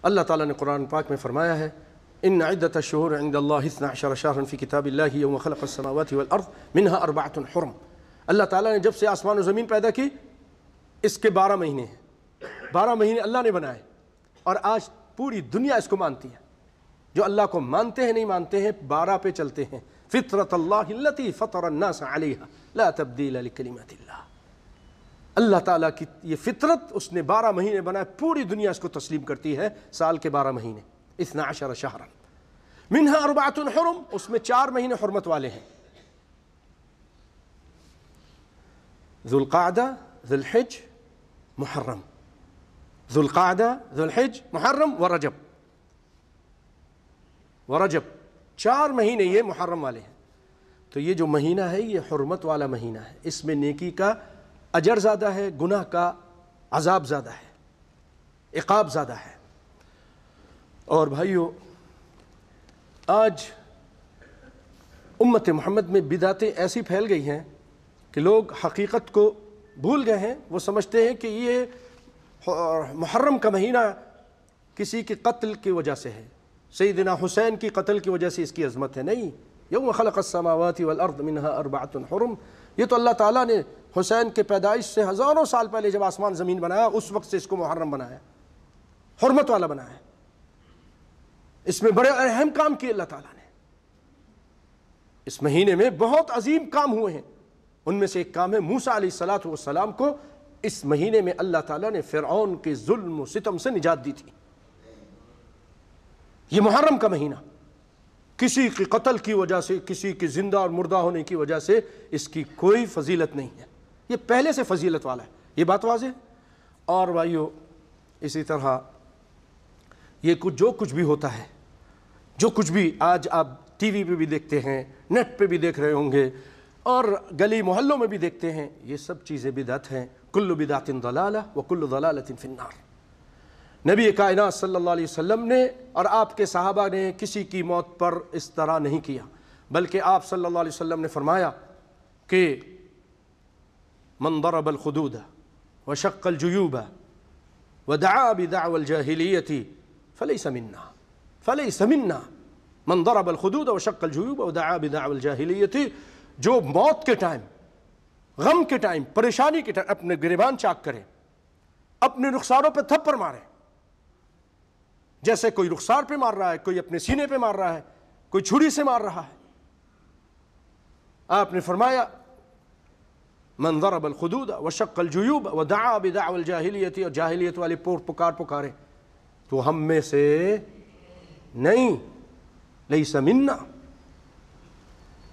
اللہ تعالیٰ نے قرآن پاک میں فرمایا ہے ان عدۃ الشہور عند اللہ 12 شہرا فی کتاب اللہ یوم خلق السماوات والارض منها 4 حرم۔ اللہ تعالیٰ نے جب سے آسمان و زمین پیدا کی اس کے 12 مہینے ہیں، 12 مہینے اللہ نے بنائے، اور آج پوری دنیا اس کو مانتی ہے۔ جو اللہ کو مانتے ہیں نہیں مانتے ہیں 12 پہ چلتے ہیں۔ فطرت اللہ التی فطر الناس علیہا لا تبدیل لکلمات اللہ۔ اللہ تعالیٰ کی یہ فطرت اس نے 12 مہینے بنائے، پوری دنیا اس کو تسلیم کرتی ہے۔ سال کے 12 مہینے 12 شہرا منها 4 حرم، اس میں 4 مہینے حرمت والے ہیں، ذو القعدہ، ذو الحج، محرم۔ ذو القعدہ، ذو الحج، محرم ورجب۔ ورجب 4 مہینے یہ محرم والے ہیں۔ تو یہ جو مہینہ ہے یہ حرمت والا مہینہ ہے، اس میں نیکی کا اجر زیادہ ہے، گناہ کا عذاب زیادہ ہے، عقاب زیادہ ہے۔ اور بھائیو، آج امت محمد میں بدعتیں ایسی پھیل گئی ہیں کہ لوگ حقیقت کو بھول گئے ہیں۔ وہ سمجھتے ہیں کہ یہ محرم کا مہینہ کسی کے قتل کی وجہ سے ہے، سیدنا حسین کی قتل کی وجہ سے اس کی عظمت ہے۔ نہیں، یوم خلق السماوات والارض منها 4 حرم، یہ تو اللہ تعالیٰ نے حسین کے پیدائش سے ہزاروں سال پہلے جب آسمان زمین بنایا اس وقت سے اس کو محرم بنایا، حرمت والا بنایا۔ اس میں بڑے اہم کام کیے اللہ تعالیٰ نے، اس مہینے میں بہت عظیم کام ہوئے ہیں۔ ان میں سے ایک کام ہے موسیٰ علیہ السلام کو اس مہینے میں اللہ تعالیٰ نے فرعون کے ظلم و ستم سے نجات دی تھی۔ یہ محرم کا مہینہ کسی کی قتل کی وجہ سے، کسی کے زندہ اور مردہ ہونے کی وجہ سے اس کی کوئی فضیلت نہیں ہے، یہ پہلے سے فضیلت والا ہے، یہ بات واضح ہے۔ اور بھائیو، اسی طرح یہ جو کچھ بھی ہوتا ہے، جو کچھ بھی آج آپ ٹی وی پہ بھی دیکھتے ہیں، نیٹ پہ بھی دیکھ رہے ہوں گے، اور گلی محلوں میں بھی دیکھتے ہیں، یہ سب چیزیں بدعت ہیں۔ کل بدعت ضلالہ وکل ضلالۃ فی النار۔ نبی کائنات صلی اللہ علیہ وسلم نے اور آپ کے صحابہ نے کسی کی موت پر اس طرح نہیں کیا، بلکہ آپ صلی اللہ علیہ وسلم نے فرمایا کہ من ضرب الخدود وشق الجیوب ودعا بدعوى الجاہلیۃ فلیس منا، فلیس منا۔ من ضرب الخدود وشق الجیوب ودعا بدعوى الجاہلیۃ، جو موت کے ٹائم، غم کے ٹائم، پریشانی کے ٹائم اپنے گریبان چاک کرے، اپنے رخساروں پہ تھپڑ مارے، جیسے کوئی رخسار پہ مار رہا ہے، کوئی اپنے سینے پہ مار رہا ہے، کوئی چھری سے مار رہا ہے۔ آپ نے فرمایا من ضرب الخدود وشق الجیوب ودعا بدعوى الجاہلیۃ، اور جاہلیت والے پکارے تو ہم میں سے نہیں، لیس منا۔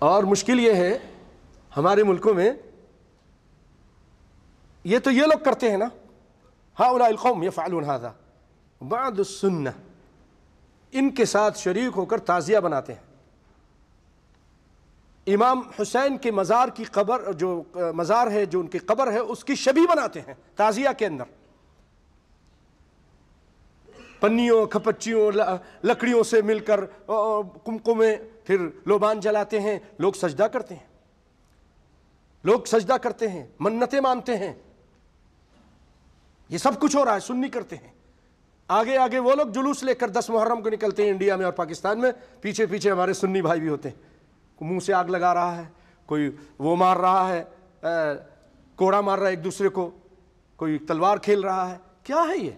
اور مشکل یہ ہے ہمارے ملکوں میں، یہ تو یہ لوگ کرتے ہیں نا، هؤلاء القوم يفعلون هذا، بعض السنہ ان کے ساتھ شریک ہو کر تعزیہ بناتے ہیں۔ امام حسین کے مزار کی قبر، جو مزار ہے، جو ان کی قبر ہے، اس کی شبیہ بناتے ہیں تعزیہ کے اندر، پنیوں، کھپچیوں، لکڑیوں سے مل کر کمکمے، پھر لوبان جلاتے ہیں، لوگ سجدہ کرتے ہیں، لوگ سجدہ کرتے ہیں، منتیں مانتے ہیں، یہ سب کچھ ہو رہا ہے، سنی کرتے ہیں۔ آگے آگے وہ لوگ جلوس لے کر 10 محرم کو نکلتے ہیں انڈیا میں اور پاکستان میں، پیچھے پیچھے ہمارے سنی بھائی بھی ہوتے ہیں، منہ سے آگ لگا رہا ہے، کوئی وہ مار رہا ہے، کوڑا مار رہا ہے ایک دوسرے کو، کوئی تلوار کھیل رہا ہے، کیا ہے یہ؟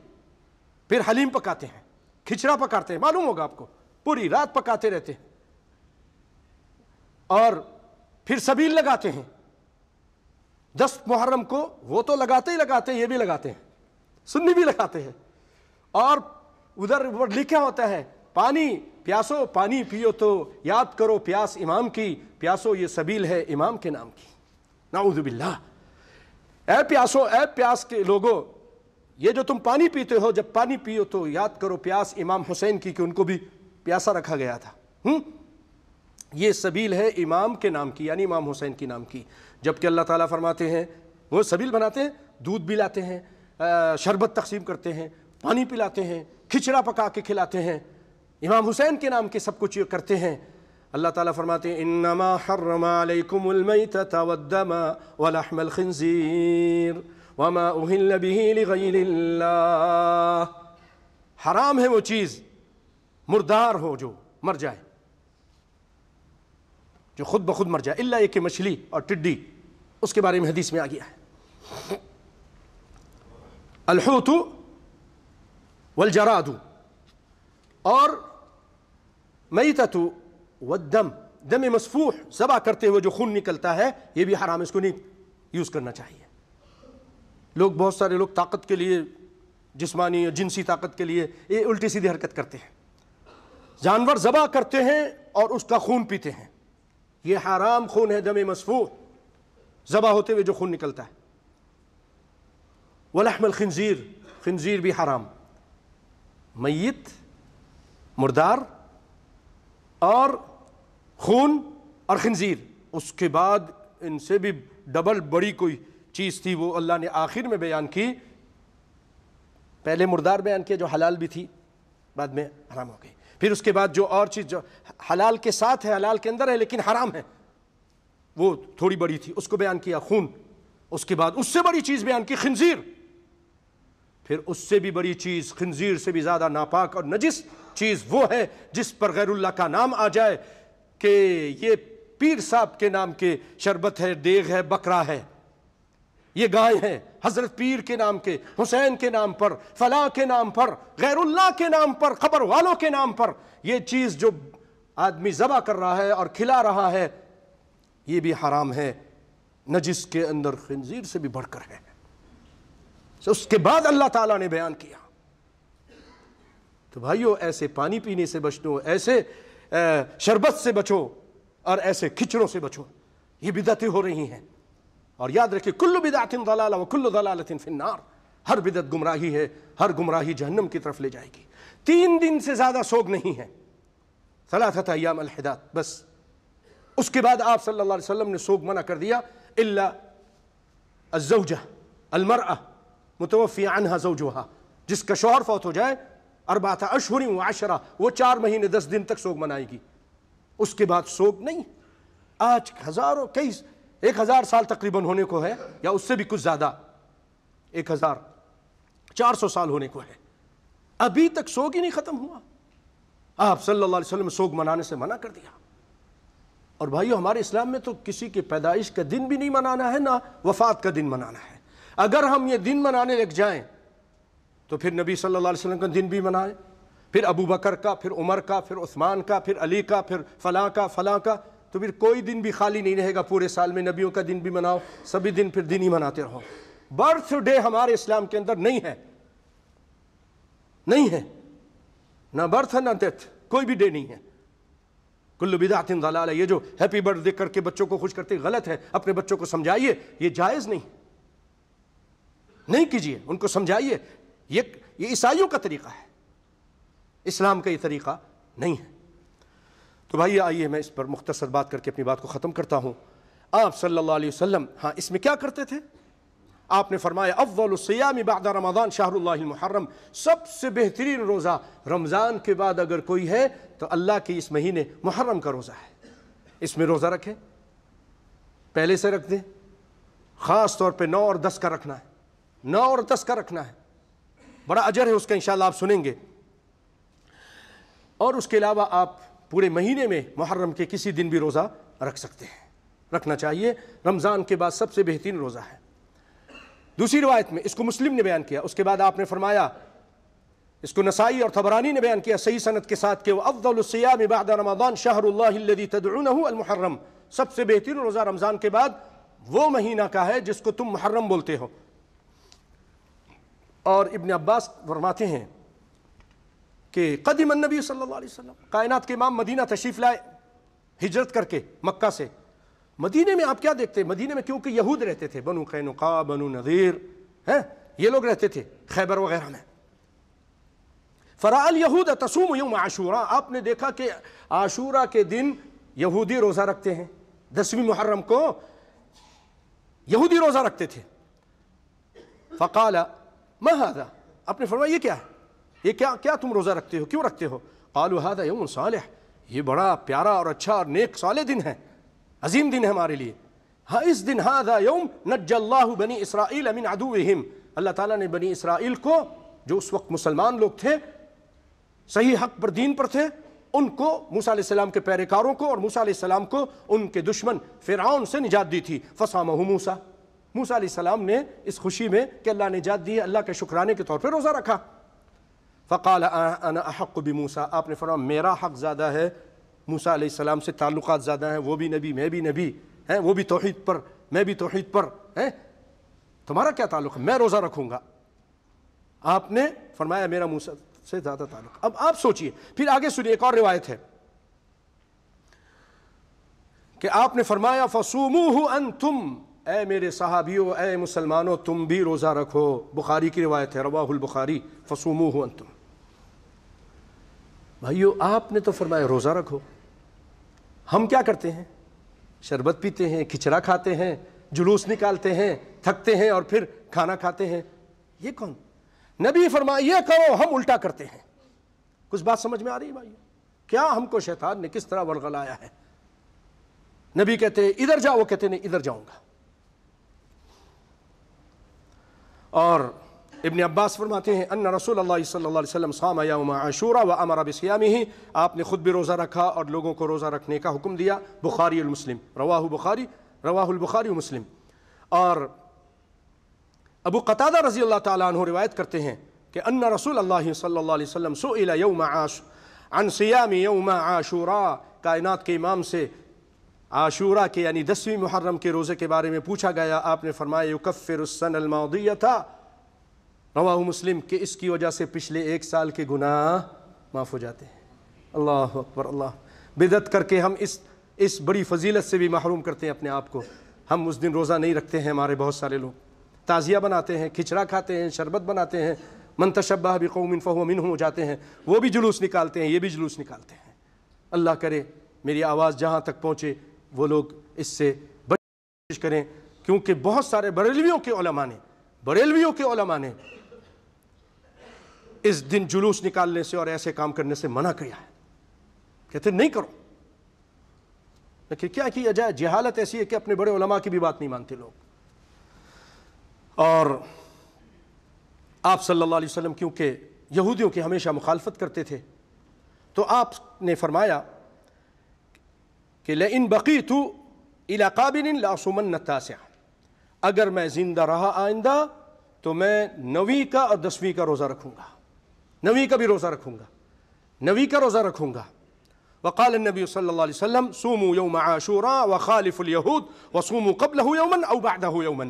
پھر حلیم پکاتے ہیں، کھچڑا پکاتے ہیں، معلوم ہوگا آپ کو، پوری رات پکاتے رہتے ہیں، اور پھر سبیل لگاتے ہیں 10 محرم کو، وہ تو لگاتے ہی لگاتے ہیں، یہ بھی لگاتے ہیں، سنی بھی لگاتے ہیں، اور ادھر لکھا ہوتا ہے پانی پیاسو، پانی پیو تو یاد کرو پیاس امام کی، پیاسو یہ سبیل ہے امام کے نام کی۔ نعوذ باللہ۔ اے پیاسو، اے پیاس کے لوگوں، یہ جو تم پانی پیتے ہو، جب پانی پیو تو یاد کرو پیاس امام حسین کی، کہ ان کو بھی پیاسا رکھا گیا تھا۔ یہ سبیل ہے امام کے نام کی، یعنی امام حسین کی نام کی۔ جبکہ اللہ تعالیٰ فرماتے ہیں، وہ سبیل بناتے ہیں، دودھ بھی لاتے ہیں، شربت تقسیم کرتے ہیں، پانی پلاتے ہیں، کھچڑا پکا کے کھلاتے ہیں، امام حسین کے نام کے سب کچھ کرتے ہیں۔ اللہ تعالیٰ فرماتے ہیں انما حرم علیکم المیتۃ والدم ولحم الخنزیر وما اہل به لغیر اللہ۔ حرام ہے وہ چیز مردار ہو جو مر جائے، جو خود بخود مر جائے، الا یہ کہ مچھلی اور ٹڈی، اس کے بارے میں حدیث میں آ گیا ہے الحوت والجراد اور میتۃ والدم، دم مسفوح، ذبح کرتے ہوئے جو خون نکلتا ہے یہ بھی حرام، اس کو نہیں یوز کرنا چاہیے۔ لوگ بہت سارے لوگ طاقت کے لیے، جسمانی اور جنسی طاقت کے لیے یہ الٹی سیدھی حرکت کرتے ہیں، جانور ذبح کرتے ہیں اور اس کا خون پیتے ہیں، یہ حرام خون ہے، دم مسفوح، ذبح ہوتے ہوئے جو خون نکلتا ہے۔ ولحم الخنزیر، خنزیر بھی حرام، میت، مردار اور خون اور خنزیر۔ اس کے بعد ان سے بھی ڈبل بڑی کوئی چیز تھی، وہ اللہ نے آخر میں بیان کی، پہلے مردار بیان کیا جو حلال بھی تھی، بعد میں حرام ہو گئی، پھر اس کے بعد جو اور چیز جو حلال کے ساتھ ہے، حلال کے اندر ہے لیکن حرام ہے، وہ تھوڑی بڑی تھی، اس کو بیان کیا خون، اس کے بعد اس سے بڑی چیز بیان کی خنزیر، پھر اس سے بھی بڑی چیز، خنزیر سے بھی زیادہ ناپاک اور نجس چیز وہ ہے جس پر غیر اللہ کا نام آ جائے، کہ یہ پیر صاحب کے نام کے شربت ہے، دیگ ہے، بکرا ہے، یہ گائے ہیں، حضرت پیر کے نام کے، حسین کے نام پر، فلاں کے نام پر، غیر اللہ کے نام پر، قبر والوں کے نام پر، یہ چیز جو آدمی ذبح کر رہا ہے اور کھلا رہا ہے یہ بھی حرام ہے، نجس کے اندر خنزیر سے بھی بڑھ کر ہے۔ اس کے بعد اللہ تعالیٰ نے بیان کیا۔ تو بھائیو ایسے پانی پینے سے بچو، ایسے شربت سے بچو اور ایسے کھچڑوں سے بچو، یہ بدعتیں ہو رہی ہیں، اور یاد رکھیں کل بدعت ضلالہ وکل ضلالۃ فی النار، ہر بدعت گمراہی ہے، ہر گمراہی جہنم کی طرف لے جائے گی۔ 3 دن سے زیادہ سوگ نہیں ہے، 3 ایام الحداد بس، اس کے بعد آپ صلی اللہ علیہ وسلم نے سوگ منع کر دیا، الا الزوجہ، المرأة متوفی عنہا زوجہا، جس کا شوہر فوت ہو جائے 4 اشہر و 10، وہ 4 مہینے 10 دن تک سوگ منائے گی، اس کے بعد سوگ نہیں۔ آج ہزاروں 1000 سال تقریباً ہونے کو ہے، یا اس سے بھی کچھ زیادہ، 1400 سال ہونے کو ہے، ابھی تک سوگ ہی نہیں ختم ہوا۔ آپ صلی اللہ علیہ وسلم نے سوگ منانے سے منع کر دیا۔ اور بھائیو ہمارے اسلام میں تو کسی کی پیدائش کا دن بھی نہیں منانا ہے، نہ وفات کا دن منانا ہے۔ اگر ہم یہ دن منانے لگ جائیں تو پھر نبی صلی اللہ علیہ وسلم کا دن بھی منائیں، پھر ابو بکر کا، پھر عمر کا، پھر عثمان کا، پھر علی کا، پھر فلاں کا، فلاں کا، تو پھر کوئی دن بھی خالی نہیں رہے گا پورے سال میں، نبیوں کا دن بھی مناؤ، سبھی دن پھر دن ہی مناتے رہو۔ برتھ ڈے ہمارے اسلام کے اندر نہیں ہے، نہیں ہے، نہ برتھ ہے نہ ڈیتھ، کوئی بھی ڈے نہیں ہے۔ کل بدعت ضلالہ، یہ جو ہیپی برتھ ڈے کر کے بچوں کو خوش کرتے غلط ہے، اپنے بچوں کو سمجھائیے یہ جائز نہیں کیجیے، ان کو سمجھائیے یہ عیسائیوں کا طریقہ ہے، اسلام کا یہ طریقہ نہیں ہے۔ تو بھائی آئیے میں اس پر مختصر بات کر کے اپنی بات کو ختم کرتا ہوں۔ آپ صلی اللہ علیہ وسلم ہاں اس میں کیا کرتے تھے؟ آپ نے فرمایا افضل الصیام بعد رمضان شہر اللہ المحرم، سب سے بہترین روزہ رمضان کے بعد اگر کوئی ہے تو اللہ کے اس مہینے محرم کا روزہ ہے، اس میں روزہ رکھیں، پہلے سے رکھ دیں، خاص طور پہ 9 اور 10 کا رکھنا ہے، 9 اور 10 کا رکھنا ہے، بڑا اجر ہے اس کا، انشاءاللہ آپ سنیں گے۔ اور اس کے علاوہ آپ پورے مہینے میں محرم کے کسی دن بھی روزہ رکھ سکتے ہیں، رکھنا چاہیے، رمضان کے بعد سب سے بہترین روزہ ہے۔ دوسری روایت میں اس کو مسلم نے بیان کیا، اس کے بعد آپ نے فرمایا، اس کو نسائی اور طبرانی نے بیان کیا صحیح سند کے ساتھ، کہ افضل الصیام بعد رمضان شہر اللہ الذی تدعونہ المحرم، سب سے بہترین روزہ رمضان کے بعد وہ مہینہ کا ہے جس کو تم محرم بولتے ہو۔ اور ابن عباس فرماتے ہیں کہ قدم النبی صلی اللہ علیہ وسلم، کائنات کے امام مدینہ تشریف لائے ہجرت کر کے مکہ سے۔ مدینے میں آپ کیا دیکھتے ہیں؟ مدینے میں کیونکہ یہود رہتے تھے، بنو قینقاع، بنو نذیر، یہ لوگ رہتے تھے، خیبر وغیرہ میں۔ فرأى اليہود تصوم یوم عاشوراء، آپ نے دیکھا کہ عاشورہ کے دن یہودی روزہ رکھتے ہیں، 10ویں محرم کو یہودی روزہ رکھتے تھے۔ فقال ما هذا، آپ نے فرمایا یہ کیا ہے، یہ کیا تم روزہ رکھتے ہو، کیوں رکھتے ہو؟ قالوا هذا یوم صالح، یہ بڑا پیارا اور اچھا اور نیک صالح دن ہے، عظیم دن ہے ہمارے لیے۔ ہاں اس دن هذا یوم نجى اللہ بنی اسرائیل من عدوهم، اللہ تعالیٰ نے بنی اسرائیل کو جو اس وقت مسلمان لوگ تھے صحیح حق پر دین پر تھے، ان کو موسیٰ علیہ السلام کے پیروکاروں کو اور موسیٰ علیہ السلام کو ان کے دشمن فرعون سے نجات دی تھی۔ فصامہ موسیٰ، موسیٰ علیہ السلام نے اس خوشی میں کہ اللہ نے نجات دی ہے، اللہ کے شکرانے کے طور پہ روزہ رکھا۔ فقال انا احق بموسیٰ، آپ نے فرمایا میرا حق زیادہ ہے، موسیٰ علیہ السلام سے تعلقات زیادہ ہیں، وہ بھی نبی میں بھی نبی ہیں، وہ بھی توحید پر میں بھی توحید پر ہیں، تمہارا کیا تعلق ہے، میں روزہ رکھوں گا۔ آپ نے فرمایا میرا موسیٰ سے زیادہ تعلق۔ اب آپ سوچئے، پھر آگے سنیے، ایک اور روایت ہے کہ آپ نے فرمایا فصوموہ انتم، اے میرے صحابیوں، اے مسلمانوں، تم بھی روزہ رکھو۔ بخاری کی روایت ہے، رواہ البخاری، فصوموہ انتم۔ بھائیو آپ نے تو فرمایا روزہ رکھو، ہم کیا کرتے ہیں؟ شربت پیتے ہیں، کھچڑا کھاتے ہیں، جلوس نکالتے ہیں، تھکتے ہیں اور پھر کھانا کھاتے ہیں۔ یہ کون؟ نبی فرمایا یہ کرو، ہم الٹا کرتے ہیں۔ کچھ بات سمجھ میں آ رہی ہے بھائی؟ کیا ہم کو شیطان نے کس طرح ورغلایا ہے؟ نبی کہتے ہیں ادھر جاؤ، وہ کہتے نہیں ادھر جاؤں گا۔ اور ابن عباس فرماتے ہیں ان رسول اللہ صلی اللہ علیہ وسلم صام یوم عاشوراء وامر بصیامہ، آپ نے خود بھی روزہ رکھا اور لوگوں کو روزہ رکھنے کا حکم دیا۔ بخاری المسلم، رواہ البخاری ومسلم۔ اور ابو قتادہ رضی اللہ تعالیٰ عنہ روایت کرتے ہیں کہ ان رسول اللہ صلی اللہ علیہ وسلم سئل عن صیام یوم عاشوراء، کائنات کے امام سے عاشوراء کے یعنی 10ویں محرم کے روزے کے بارے میں پوچھا گیا۔ آپ نے فرمایا یکفر السنہ الماضیۃ، رواہ مسلم، کہ اس کی وجہ سے پچھلے 1 سال کے گناہ معاف ہو جاتے ہیں۔ اللہ اکبر، اللہ، بدعت کر کے ہم اس بڑی فضیلت سے بھی محروم کرتے ہیں اپنے آپ کو۔ ہم اس دن روزہ نہیں رکھتے ہیں، ہمارے بہت سارے لوگ تعزیہ بناتے ہیں، کھچڑا کھاتے ہیں، شربت بناتے ہیں، من تشبہ بقوم فہو منہم ہو جاتے ہیں، وہ بھی جلوس نکالتے ہیں، یہ بھی جلوس نکالتے ہیں۔ اللہ کرے میری آواز جہاں تک پہنچے وہ لوگ اس سے بچ کریں، کیونکہ بہت سارے بریلویوں کے علماء نے اس دن جلوس نکالنے سے اور ایسے کام کرنے سے منع کیا ہے، کہتے نہیں کرو۔ لیکن کیا کیا جائے، جہالت ایسی ہے کہ اپنے بڑے علماء کی بھی بات نہیں مانتے لوگ۔ اور آپ صلی اللہ علیہ وسلم کیونکہ یہودیوں کی ہمیشہ مخالفت کرتے تھے، تو آپ نے فرمایا کہ لئن بقیت الی قابل لاصومن التاسع، اگر میں زندہ رہا آئندہ تو میں 9ویں کا اور 10ویں کا روزہ رکھوں گا، 9ویں کا بھی روزہ رکھوں گا، 9ویں کا روزہ رکھوں گا۔ وقال النبی صلی اللہ علیہ وسلم صوموا یوم عاشوراء وخالفوا الیہود وصوموا قبلہ یوما او بعدہ یوما،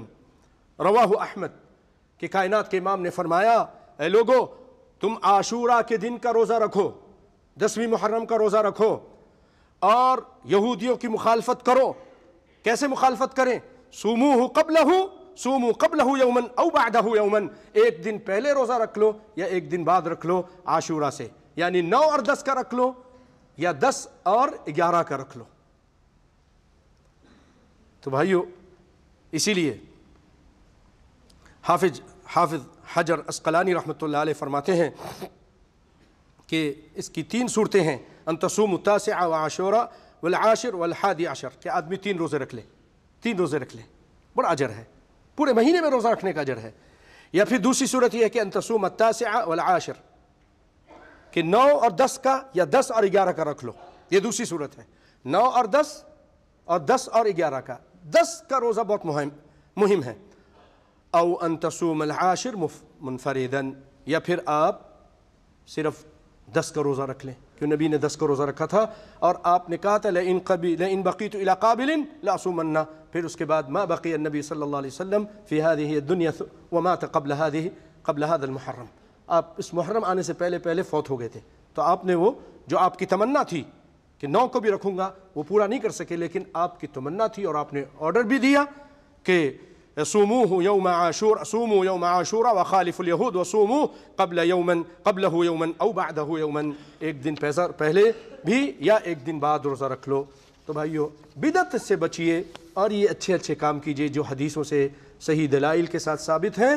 رواہ احمد، کہ کائنات کے امام نے فرمایا اے لوگو تم عاشوراء کے دن کا روزہ رکھو، 10ویں محرم کا روزہ رکھو اور یہودیوں کی مخالفت کرو۔ کیسے مخالفت کریں؟ صوموا قبلہ یوما او بعدہ یوما، ایک دن پہلے روزہ رکھ لو یا ایک دن بعد رکھ لو عاشوراء سے، یعنی 9 اور 10 کا رکھ لو یا 10 اور 11 کا رکھ لو۔ تو بھائیو اسی لیے حافظ حجر عسقلانی رحمۃ اللہ علیہ فرماتے ہیں کہ اس کی 3 صورتیں ہیں، ان تصوم التاسع وعاشوراء والعاشر والحادی عشر، کہ آدمی 3 روزے رکھ لے، 3 روزے رکھ لے، بڑا اجر ہے، پورے مہینے میں روزہ رکھنے کا اجر ہے۔ یا پھر دوسری صورت یہ ہے کہ ان تصوم التاسع والعاشر، کہ 9 اور 10 کا یا 10 اور 11 کا رکھ لو، یہ دوسری صورت ہے، 9 اور 10 اور 10 اور 11 کا، 10 کا روزہ بہت مہم ہے۔ او ان تصوم العاشر منفردا، یا پھر آپ صرف 10 کا روزہ رکھ لیں، کہ نبی نے 10 کا روزہ رکھا تھا اور آپ نے کہا تھا لئن بقیت الی قابل لاصومن، پھر اس کے بعد ما بقی النبی صلی اللہ علیہ وسلم فی هذه الدنیا ومات قبل هذا المحرم، آپ اس محرم آنے سے پہلے فوت ہو گئے تھے، تو آپ نے وہ جو آپ کی تمنا تھی کہ 9 کو بھی رکھوں گا وہ پورا نہیں کر سکے، لیکن آپ کی تمنا تھی اور آپ نے آرڈر بھی دیا کہ صوموا یوم عاشوراء وخالفوا الیہود وصوموا قبلہ یوما او بعدہ یوما، ایک دن پہلے بھی یا ایک دن بعد روزہ رکھ لو۔ تو بھائیو بدعت سے بچیے اور یہ اچھے کام کیجئے جو حدیثوں سے صحیح دلائل کے ساتھ ثابت ہیں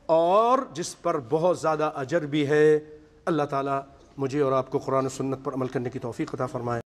اور جس پر بہت زیادہ اجر بھی ہے۔ اللہ تعالیٰ مجھے اور آپ کو قرآن و سنت پر عمل کرنے کی توفیق عطا فرمائے۔